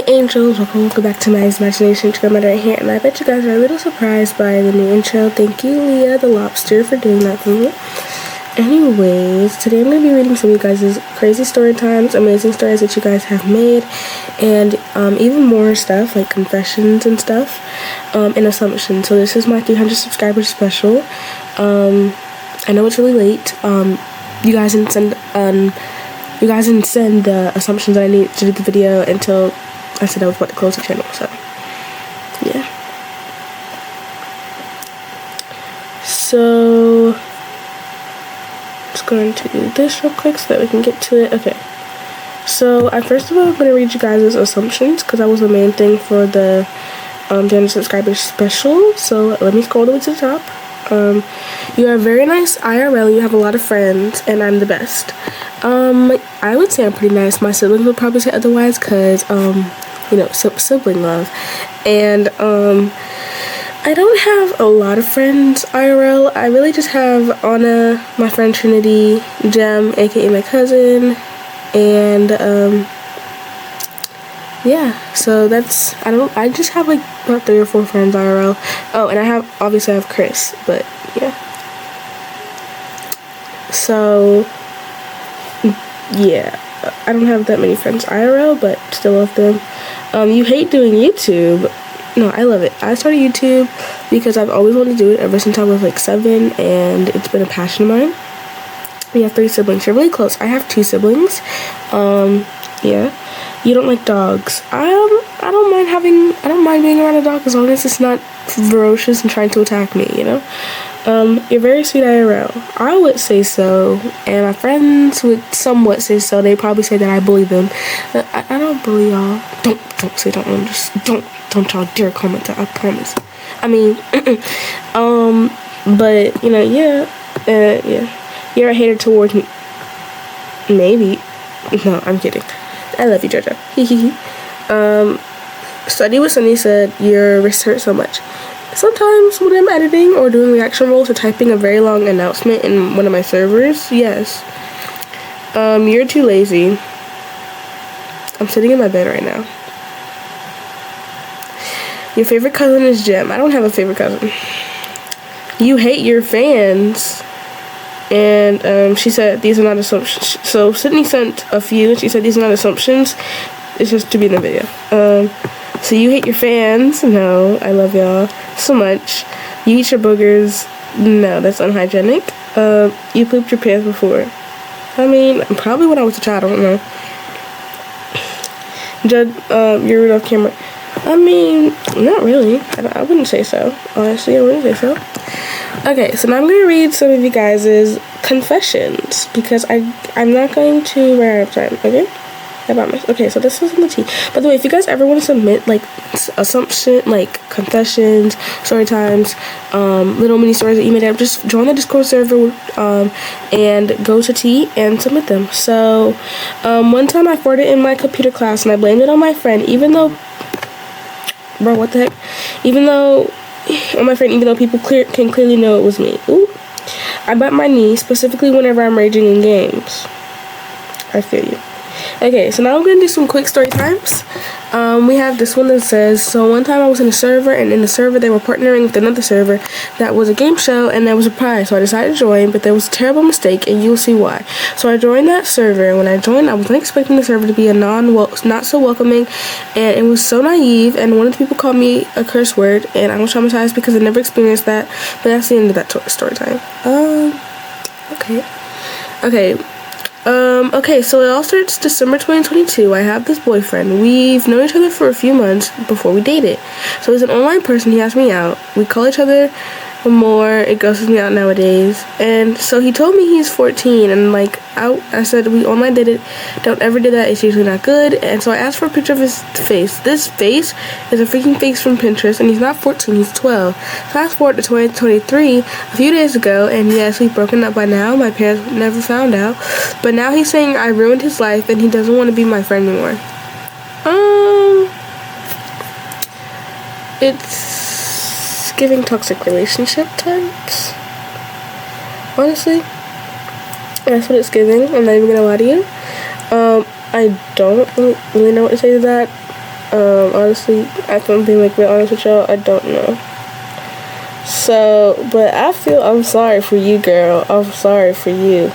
angels, welcome back to my Imxgination channel right here, and I bet you guys are a little surprised by the new intro. Thank you, Leah the Lobster, for doing that for me. Anyways, today I'm going to be reading some of you guys' crazy story times, amazing stories that you guys have made, and even more stuff like confessions and stuff, and assumptions. So this is my 300 subscribers special. I know it's really late. You guys didn't send the assumptions that I need to do the video until I said I was about to close the channel, so yeah. So just going to do this real quick so that we can get to it. Okay, so first of all, I'm going to read you guys' assumptions because that was the main thing for the 300 subscribers special. So let me scroll all the way to the top. You are very nice IRL, you have a lot of friends, and I'm the best. I would say I'm pretty nice. My siblings would probably say otherwise because, you know, sibling love. And, I don't have a lot of friends IRL. I really just have Anna, my friend Trinity, Jem, aka my cousin, and, yeah, so that's, I just have like about 3 or 4 friends IRL. Oh, and obviously I have Chris, but yeah. So, yeah, I don't have that many friends IRL, but still love them. You hate doing YouTube. No, I love it. I started YouTube because I've always wanted to do it ever since I was like 7, and it's been a passion of mine. We have 3 siblings. You're really close. I have 2 siblings. Yeah. You don't like dogs. I don't mind being around a dog as long as it's not ferocious and trying to attack me, you know? You're very sweet IRL. I would say so, and my friends would somewhat say so. They probably say that I bully them. I don't bully y'all. Don't say don't y'all dare comment that, I promise. I mean, but, you know, yeah. You're a hater towards me. Maybe. No, I'm kidding. I love you, Jojo. Study with Sunny said your wrist hurts so much. Sometimes when I'm editing or doing reaction rolls or typing a very long announcement in one of my servers, yes. You're too lazy. I'm sitting in my bed right now. Your favorite cousin is Jem. I don't have a favorite cousin. You hate your fans. And she said these are not assumptions. So Sydney sent a few, and she said these are not assumptions. It's just to be in the video. So you hate your fans. No, I love y'all so much. You eat your boogers. No, that's unhygienic. You pooped your pants before. I mean, probably when I was a child. I don't know. Judd, you're rude off camera. I mean, not really. I wouldn't say so. Honestly, I wouldn't say so. Okay, so now I'm going to read some of you guys' confessions because I'm not going to run out of time, okay? I promise. Okay, so this is on the tea. By the way, if you guys ever want to submit, like, confessions, story times, little mini stories that you made up, just join the Discord server, and go to tea and submit them. So, one time I farted in my computer class and I blamed it on my friend, even though, bro, what the heck? Even though people can clearly know it was me. Ooh. I bite my knee, specifically whenever I'm raging in games. I feel you. Okay, so now I'm going to do some quick story times. We have this one that says, so one time I was in a server, and in the server they were partnering with another server that was a game show, and there was a prize, so I decided to join, but there was a terrible mistake, and you'll see why. So I joined that server, and when I joined, I wasn't expecting the server to be not so welcoming, and it was so naive, and one of the people called me a curse word, and I was traumatized because I never experienced that, but that's the end of that story time. Okay, so it all starts December 2022. I have this boyfriend. We've known each other for a few months before we dated. So he's an online person. He asked me out. We call each other more. It ghosts me out nowadays. And so he told me he's 14. And like, I said, we online dated. Don't ever do that. It's usually not good. And so I asked for a picture of his face. This face is a freaking face from Pinterest. And he's not 14. He's 12. Fast forward to 2023, a few days ago. And yes, we've broken up by now. My parents never found out. But now he's saying I ruined his life. And he doesn't want to be my friend anymore. It's giving toxic relationship types. Honestly, that's what it's giving. I'm not even gonna lie to you. I don't really know what to say to that. Honestly, if I'm being like real honest with y'all, I don't know. So, but I'm sorry for you, girl. I'm sorry for you.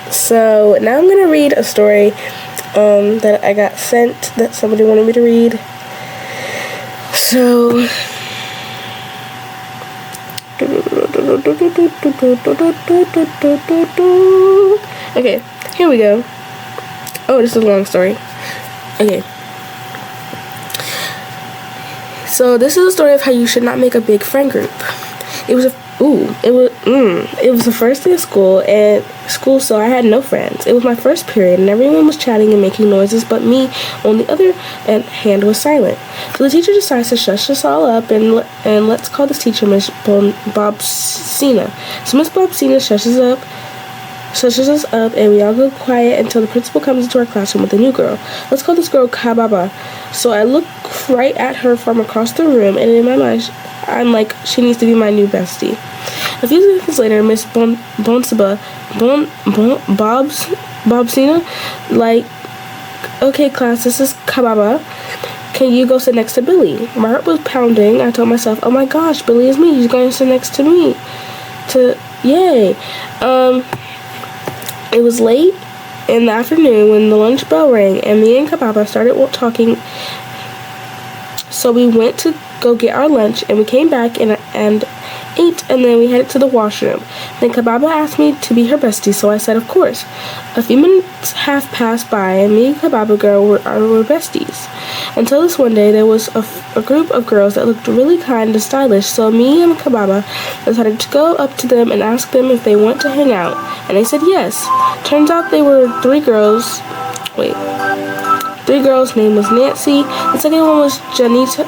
So now I'm gonna read a story that I got sent that somebody wanted me to read. So okay, here we go. Oh, this is a long story. Okay. So this is a story of how you should not make a big friend group. It was the first day of school, so I had no friends. It was my first period, and everyone was chatting and making noises, but me, on the other hand, was silent. So the teacher decides to shush us all up, and let's call this teacher Miss Bobsina. So Miss Bobsina shushes us up, and we all go quiet until the principal comes into our classroom with a new girl. Let's call this girl Kababa. So I look right at her from across the room, and in my mind, I'm like, she needs to be my new bestie. A few seconds later, Miss Bobsina, like, okay, class, this is Kababa. Can you go sit next to Billy? My heart was pounding. I told myself, oh my gosh, Billy is me. He's going to sit next to me. Yay. It was late in the afternoon when the lunch bell rang, and me and Kababa started talking. So we went to go get our lunch, and we came back and ate, and then we headed to the washroom. Then Kababa asked me to be her bestie, so I said of course. A few minutes have passed by, and me and Kababa girl were besties. Until this one day, there was a group of girls that looked really kind and stylish, so me and Kababa decided to go up to them and ask them if they want to hang out, and they said yes. Turns out they were three girls. Three girls' name was Nancy. The second one was Jantina,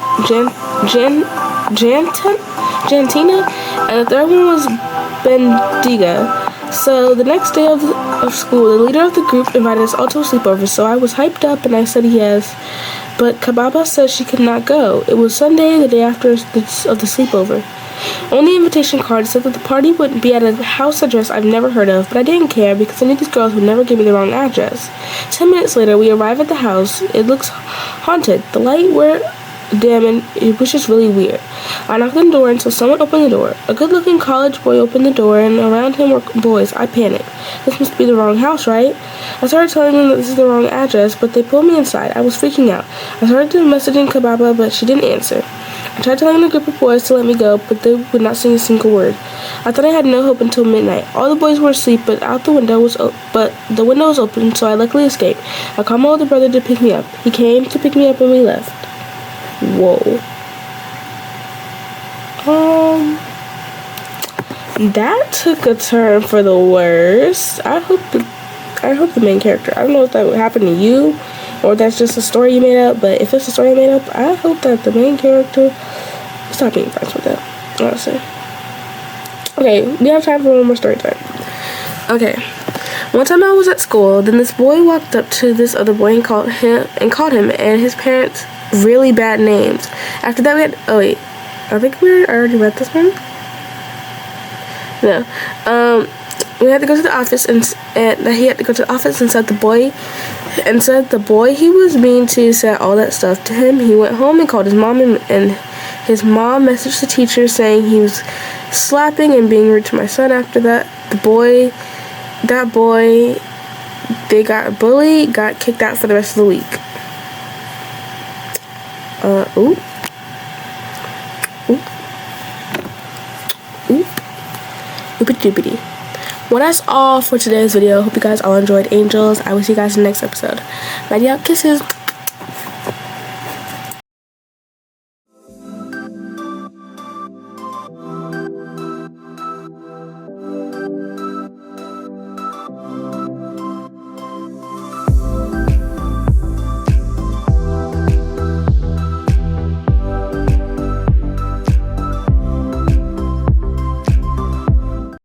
and the third one was Bendiga. So the next day of school, the leader of the group invited us all to a sleepover, so I was hyped up and I said yes. But Kababa said she could not go. It was Sunday, the day after of the sleepover. On the invitation card, it said that the party would be at a house address I've never heard of, but I didn't care because I knew these girls would never give me the wrong address. 10 minutes later, we arrive at the house. It looks haunted. The light were dim and it was just really weird. I knocked on the door until someone opened the door. A good-looking college boy opened the door, and around him were boys. I panicked. This must be the wrong house, right? I started telling them that this is the wrong address, but they pulled me inside. I was freaking out. I started messaging Kababa, but she didn't answer. I tried telling the group of boys to let me go, but they would not say a single word. I thought I had no hope until midnight. All the boys were asleep, but the window was open, so I luckily escaped. I called my older brother to pick me up. He came to pick me up and we left. Whoa. That took a turn for the worse. I hope the main character, I don't know if that would happen to you or that's just a story you made up, but if it's a story you made up, I hope that the main character stop being friends with them, honestly. Okay, we have time for one more story time. Okay. One time I was at school, then this boy walked up to this other boy and called him and his parents really bad names. After that I think I already read this one. No. We had to go to the office and he had to go to the office and said the boy he was mean to said all that stuff to him. He went home and called his mom and his mom messaged the teacher saying he was slapping and being rude to my son. After that, that boy, they got bullied, got kicked out for the rest of the week. Oopity. Well, that's all for today's video. Hope you guys all enjoyed Angels. I will see you guys in the next episode. Love y'all. Kisses.